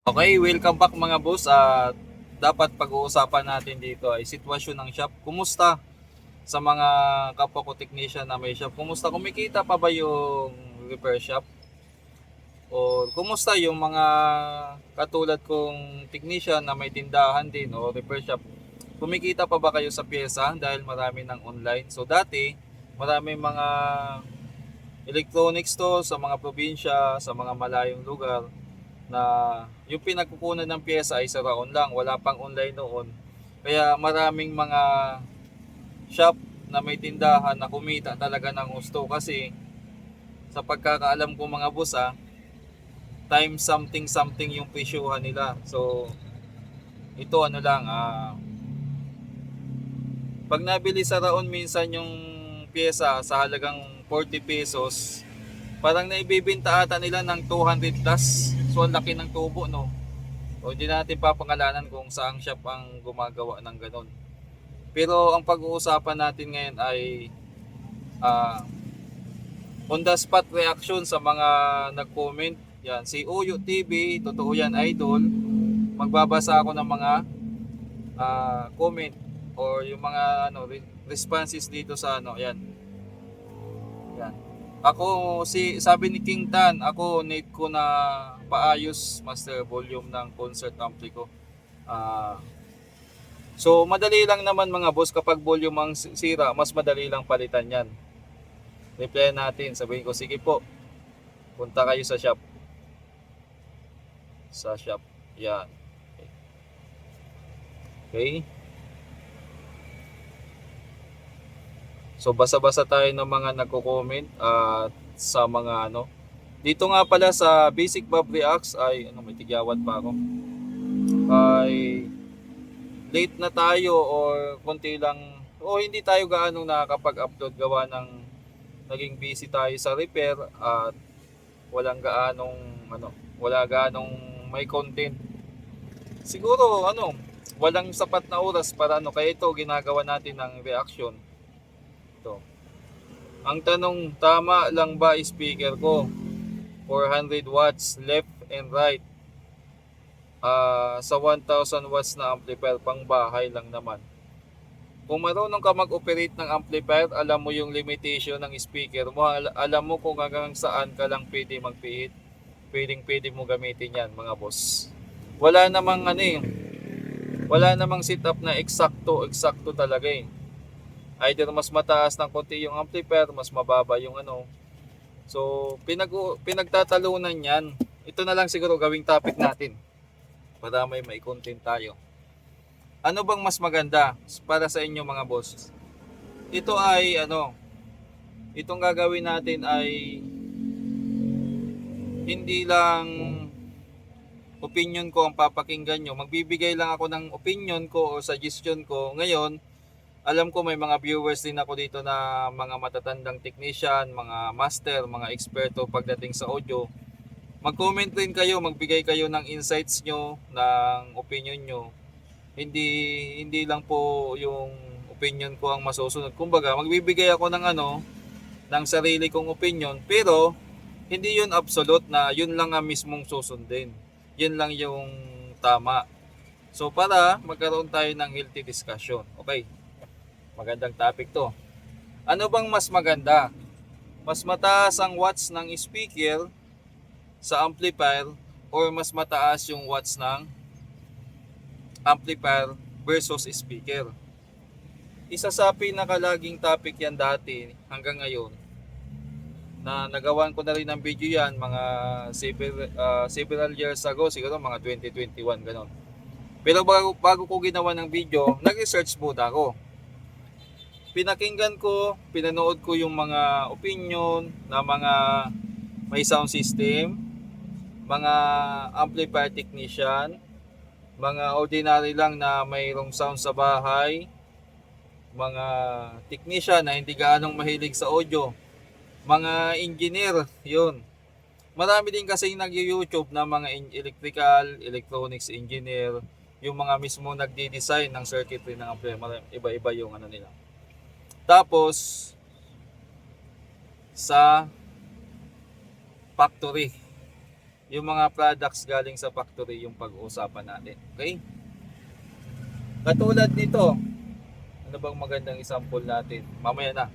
Okay, welcome back mga boss. At dapat pag-uusapan natin dito ay sitwasyon ng shop. Kumusta sa mga kapwa ko technician na may shop? Kumusta, kumikita pa ba yung repair shop? O kumusta yung mga katulad kong technician na may tindahan din o repair shop? Kumikita pa ba kayo sa pyesa dahil marami ng online? So dati, marami mga electronics to sa mga probinsya, sa mga malayong lugar na yung pinagkukunan ng pyesa ay sa raon lang, wala pang online noon. Kaya maraming mga shop na may tindahan na kumita talaga ng gusto kasi sa pagkakaalam ko mga boss time something something yung presyuhan nila. So ito ano lang pag nabili sa raon minsan yung pyesa sa halagang 40 pesos, parang naibibenta ata nila ng 200 plus. So ang laki ng tubo, no? O hindi natin papangalanan kung saang shop ang gumagawa ng ganon. Pero ang pag-uusapan natin ngayon ay uh, on the spot reaction sa mga nag-comment. Yan, si Uyo TV, totoo yan idol. Magbabasa ako ng mga comment or yung mga responses dito sa yan. Yan. Ako sabi ni King Tan, ako need ko na paayos master volume ng concert ampli ko. So madali lang naman mga boss, kapag volume ang sira, mas madali lang palitan yan. Reply natin, sabihin ko sige po, punta kayo sa shop. Sa shop. Yan. Okay. So basa-basa tayo ng mga nagko-comment at sa mga dito nga pala sa Basic Bob Reacts ay may tigyawat pa ako. Ay late na tayo or konti lang o hindi tayo gaano nakakapag-upload gawa ng naging busy tayo sa repair at walang gaanong wala gaanong may content. Siguro walang sapat na oras para kaya ito ginagawa natin ng reaction. Ito. Ang tanong, tama lang ba speaker ko? 400 watts left and right. Sa 1,000 watts na amplifier, pang bahay lang naman. Kung marunong ka mag-operate ng amplifier, alam mo yung limitation ng speaker mo, alam mo kung hanggang saan ka lang pwede magpihit. Pwede mo gamitin yan mga boss. Wala namang wala namang setup na eksakto talaga eh. Either mas mataas ng konti yung amplifier, mas mababa yung So pinagtatalunan yan. Ito na lang siguro gawing topic natin para may content tayo. Ano bang mas maganda para sa inyo mga boss? Ito ay itong gagawin natin ay hindi lang opinion ko ang papakinggan nyo. Magbibigay lang ako ng opinion ko o suggestion ko. Ngayon, alam ko may mga viewers din ako dito na mga matatandang technician, mga master, mga eksperto pagdating sa audio. Mag-comment rin kayo, magbigay kayo ng insights nyo, ng opinion nyo. Hindi lang po yung opinion ko ang masusunod. Kumbaga, magbibigay ako ng sarili kong opinion, pero hindi yun absolute na yun lang ang mismong susundin. Yun lang yung tama. So para magkaroon tayo ng healthy discussion. Okay. Magandang topic to. Ano bang mas maganda? Mas mataas ang watts ng speaker sa amplifier or mas mataas yung watts ng amplifier versus speaker? Isa sa pinakalaging topic yan dati hanggang ngayon na nagawan ko na rin ng video yan mga several years ago, siguro mga 2021 ganon. Pero bago ko ginawa ng video, nag-research muna ako. Pinakinggan ko, pinanood ko yung mga opinion na mga may sound system, mga amplifier technician, mga ordinary lang na mayroong sound sa bahay, mga technician na hindi gaanong mahilig sa audio, mga engineer, yun. Marami din kasi nag-YouTube na mga electrical, electronics engineer, yung mga mismo nagdi-design ng circuitry ng amplifier, iba-iba yung nila. Tapos sa factory, yung mga products galing sa factory yung pag-uusapan natin. Okay? Katulad nito, ano bang magandang example natin? Mamaya na.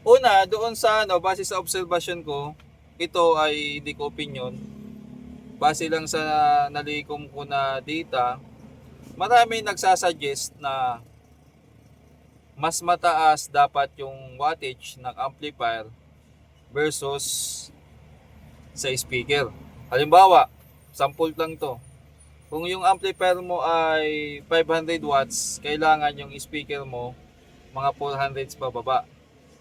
Una, doon sa base sa observation ko, ito ay hindi ko opinion. Base lang sa nalikom ko na data, marami nagsasuggest na mas mataas dapat yung wattage ng amplifier versus sa speaker. Halimbawa, sample lang to. Kung yung amplifier mo ay 500 watts, kailangan yung speaker mo mga 400 pababa.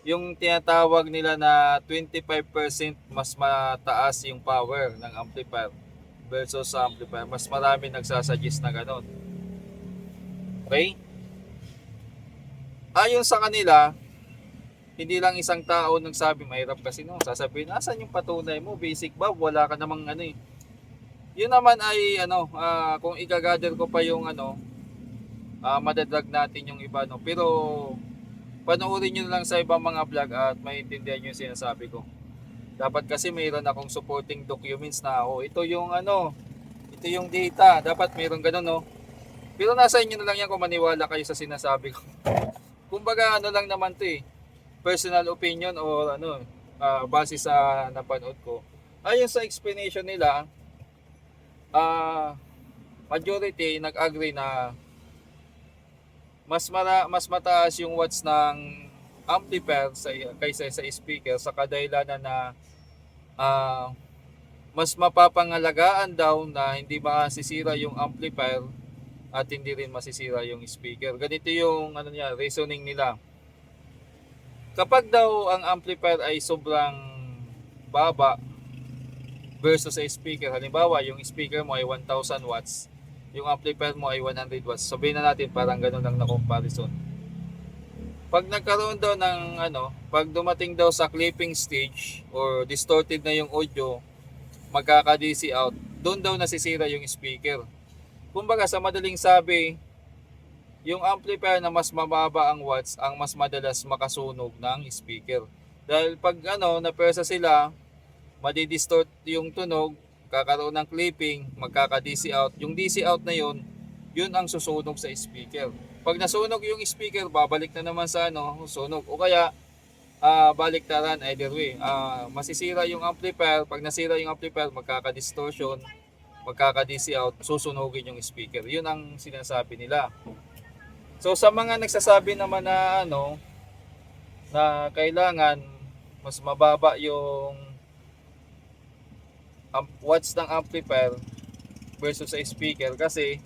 Yung tinatawag nila na 25% mas mataas yung power ng amplifier versus sa amplifier. Mas marami nagsasuggest na ganun. Okay? Ayon sa kanila, hindi lang isang tao nagsabi, mahirap kasi no. Sasabihin, asan yung patunay mo? Basic ba? Wala ka namang ano eh. Yun naman ay kung i-gather ko pa yung madadrag natin yung iba no. Pero panoorin nyo lang sa ibang mga vlog at maintindihan nyo yung sinasabi ko. Dapat kasi mayroon akong supporting documents na ito yung ito yung data. Dapat mayroon ganun no. Pero nasa inyo na lang yan kung maniwala kayo sa sinasabi ko. Kumbaga lang naman to eh. Personal opinion or base sa napanood ko. Ayon sa explanation nila, majority nag-agree na mas mataas yung watts ng amplifier kaysa sa speaker sa kadahilanan na mas mapapangalagaan daw na hindi masisira yung amplifier at hindi rin masisira yung speaker. Ganito yung reasoning nila. Kapag daw ang amplifier ay sobrang baba versus sa speaker, halimbawa yung speaker mo ay 1000 watts, yung amplifier mo ay 100 watts. Sabihin na natin parang ganun lang na comparison. Pag nagkaroon daw ng pag dumating daw sa clipping stage or distorted na yung audio, magkaka-DC out, doon daw nasisira yung speaker. Kumbaga sa madaling sabi, yung amplifier na mas mababa ang watts ang mas madalas makasunog ng speaker. Dahil pag napersa sila, madidistort yung tunog, kakaroon ng clipping, magkaka-DC out. Yung DC out na yun ang susunog sa speaker. Pag nasunog yung speaker, babalik na naman sa sunog. O kaya, baliktaran either way. Masisira yung amplifier. Pag nasira yung amplifier, magkaka-distortion, magkaka-DC out, susunugin yung speaker. Yun ang sinasabi nila. So sa mga nagsasabi naman na na kailangan mas mababa yung watts ng amplifier versus sa speaker kasi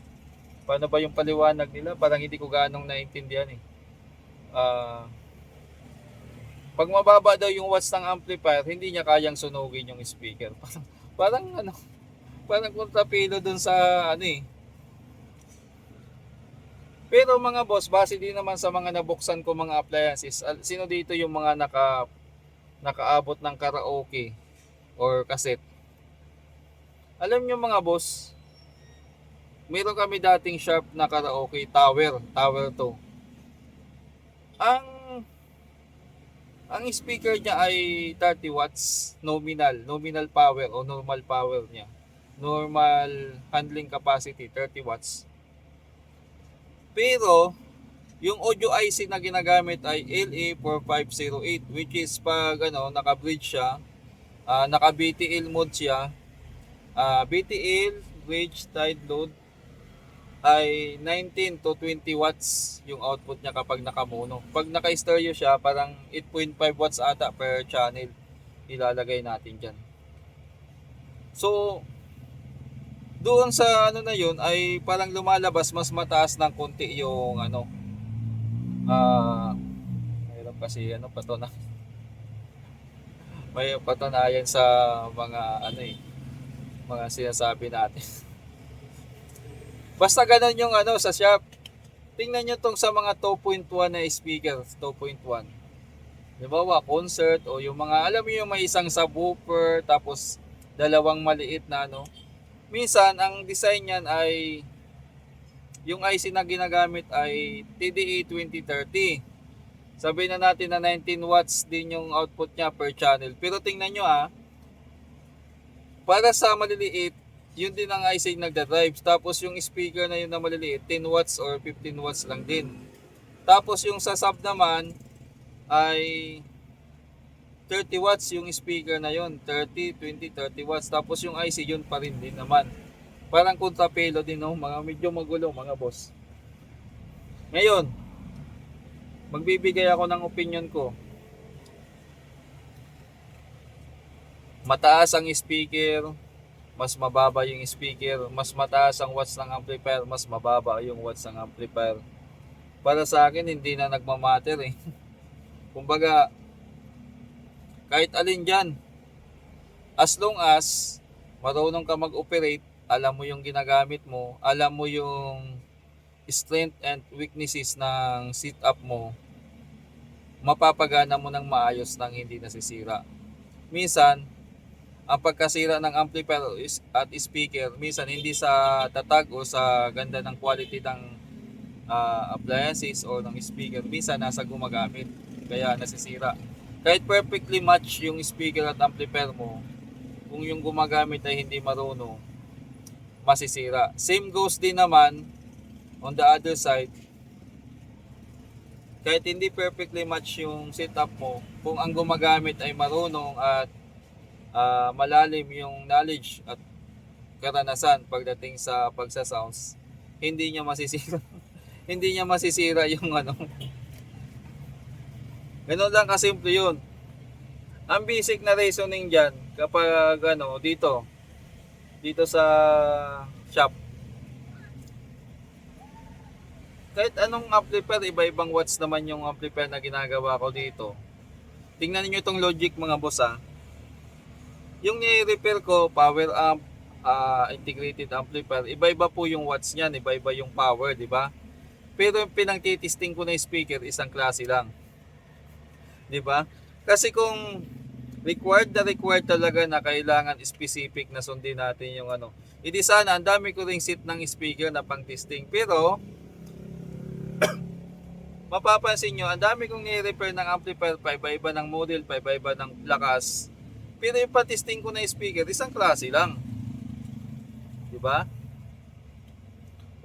paano ba yung paliwanag nila? Parang hindi ko gaanong naintindihan eh. Pag mababa daw yung watts ng amplifier, hindi niya kayang sunugin yung speaker. Parang kontrapilo dun sa Pero mga boss, base din naman sa mga nabuksan ko mga appliances, sino dito yung mga nakaabot ng karaoke or cassette? Alam nyo mga boss, meron kami dating sharp na karaoke tower 2. Ang speaker niya ay 30 watts nominal power o normal power niya. Normal handling capacity 30 watts. Pero yung audio IC na ginagamit ay LA4508 which is pag naka-bridge siya, naka-BTL mode siya. BTL bridge tide load ay 19 to 20 watts yung output niya kapag naka-mono. Pag naka-stereo siya, parang 8.5 watts ata per channel ilalagay natin dyan. So doon sa na yun ay parang lumalabas mas mataas ng konti yung mayroon kasi may patunayan sa mga mga sinasabi natin. Basta ganun yung sa shop. Tingnan nyo tong sa mga 2.1 na speaker, 2.1. Halimbawa, concert o yung mga, alam mo yung may isang subwoofer tapos dalawang maliit na Minsan, ang design niyan ay yung IC na ginagamit ay TDA 2030. Sabihin na natin na 19 watts din yung output niya per channel. Pero tingnan nyo Para sa maliliit, yun din ang IC nagda-drive. Tapos yung speaker na yun na maliliit, 10 watts or 15 watts lang din. Tapos yung sa sub naman ay 30 watts yung speaker na yun. 30, 20, 30 watts. Tapos yung IC yun pa rin din naman. Parang kontrapelo din, no? Mga medyo magulo mga boss. Ngayon, magbibigay ako ng opinion ko. Mataas ang speaker, mas mababa yung speaker. Mas mataas ang watts ng amplifier, mas mababa yung watts ng amplifier. Para sa akin, hindi na nagmamatter eh. Kumbaga, kahit alin dyan, as long as marunong ka mag-operate, alam mo yung ginagamit mo, alam mo yung strength and weaknesses ng setup mo, mapapagana mo ng maayos nang hindi nasisira. Minsan, ang pagkasira ng amplifier at speaker, minsan hindi sa tatag o sa ganda ng quality ng appliances o ng speaker, minsan nasa gumagamit, kaya nasisira. Kahit perfectly match yung speaker at amplifier mo, kung yung gumagamit ay hindi marunong, masisira. Same goes din naman on the other side. Kahit hindi perfectly match yung setup mo, kung ang gumagamit ay marunong at malalim yung knowledge at karanasan pagdating sa pagsa-sounds, hindi niya masisira. Hindi niya masisira yung ano. Ganun lang kasimple yun. Ang basic na reasoning dyan, kapag dito sa shop, kahit anong amplifier, iba-ibang watts naman yung amplifier na ginagawa ko dito. Tingnan niyo itong logic mga boss ha. Yung ni-repair ko, power amp, integrated amplifier, iba-iba po yung watts niyan, iba-iba yung power, di ba? Pero yung pinang-testing ko na speaker, isang klase lang. Di ba? Kasi kung required talaga na kailangan specific na sundin natin yung hindi sana, ang dami ko ring set ng speaker na pang-testing. Pero, mapapansin nyo, ang dami kong ni-repair ng amplifier, paiba-iba ng model, paiba-iba ng lakas. Pero yung pa-testing ko na speaker, isang klase lang. Di ba?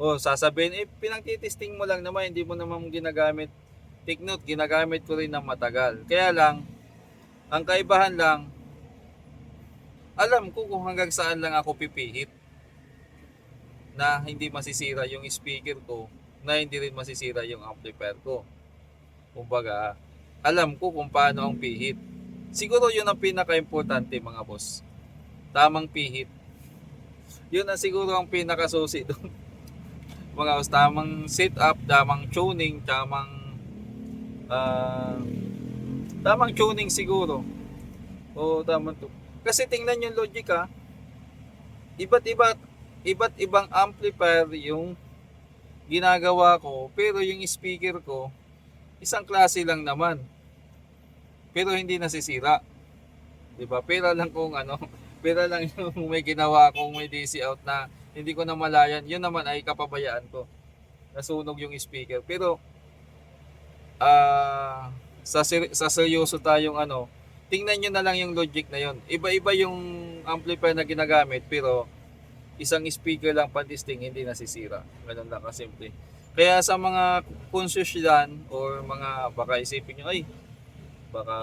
O, sasabihin, pinang-testing mo lang naman, hindi mo naman ginagamit. Take note, ginagamit ko rin ng matagal. Kaya lang, ang kaibahan lang, alam ko kung hanggang saan lang ako pipihit na hindi masisira yung speaker ko, na hindi rin masisira yung amplifier ko. Kumbaga, alam ko kung paano ang pihit. Siguro yun ang pinaka-importante mga boss. Tamang pihit. Yun ang siguro ang pinakasusi doon. Mga boss, tamang setup, tamang tuning, tamang tuning siguro. O tamang to. Kasi tingnan yung logic ha. Iba't ibang amplifier yung ginagawa ko, pero yung speaker ko isang klase lang naman. Pero hindi nasisira. 'Di ba? Pera lang pera lang yung may ginawa kong may DC out na hindi ko na malayan. Yun naman ay kapabayaan ko. Nasunog yung speaker. Pero sa seryoso tayong tingnan nyo na lang yung logic na yon. Iba-iba yung amplifier na ginagamit, pero isang speaker lang pan-testing, hindi nasisira. Ganun lang kasimple. Kaya sa mga conscious yan, or mga baka isipin nyo, ay, baka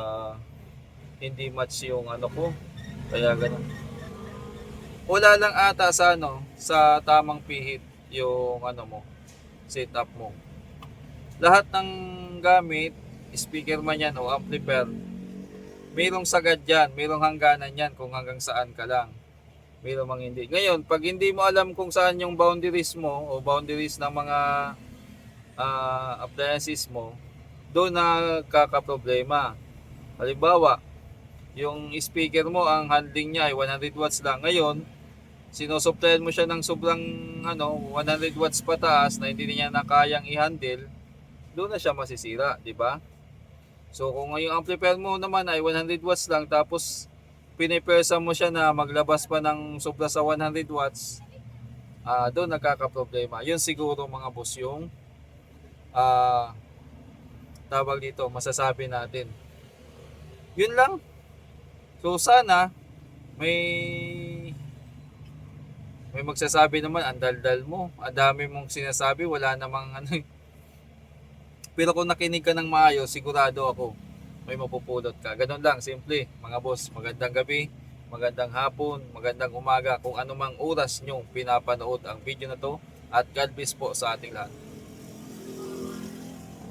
hindi match yung ko. Kaya ganun. Wala lang ata sa tamang pihit yung mo, setup mo. Lahat ng gamit, speaker man yan o amplifier, mayroong sagad yan, mayroong hangganan yan kung hanggang saan ka lang. Mayroong mang hindi. Ngayon, pag hindi mo alam kung saan yung boundaries mo o boundaries ng mga appliances mo, doon na kakaproblema. Halimbawa, yung speaker mo, ang handling niya ay 100 watts lang. Ngayon, sinusuplayan mo siya ng sobrang 100 watts pataas na hindi niya na kayang i-handle, doon na siya masisira, di ba? So kung yung amplifier mo naman ay 100 watts lang, tapos pinipersa mo siya na maglabas pa ng sobra sa 100 watts, doon nagkakaproblema. Yun siguro mga boss yung tawag dito, masasabi natin. Yun lang. So sana may May magsasabi naman, ang daldal mo, ang dami mong sinasabi, wala namang ano eh. Pero kung nakinig ka ng maayos, sigurado ako, may mapupulot ka. Ganun lang, simple. Mga boss, magandang gabi, magandang hapon, magandang umaga, kung anumang oras nyo pinapanood ang video na to. At God bless po sa ating lahat.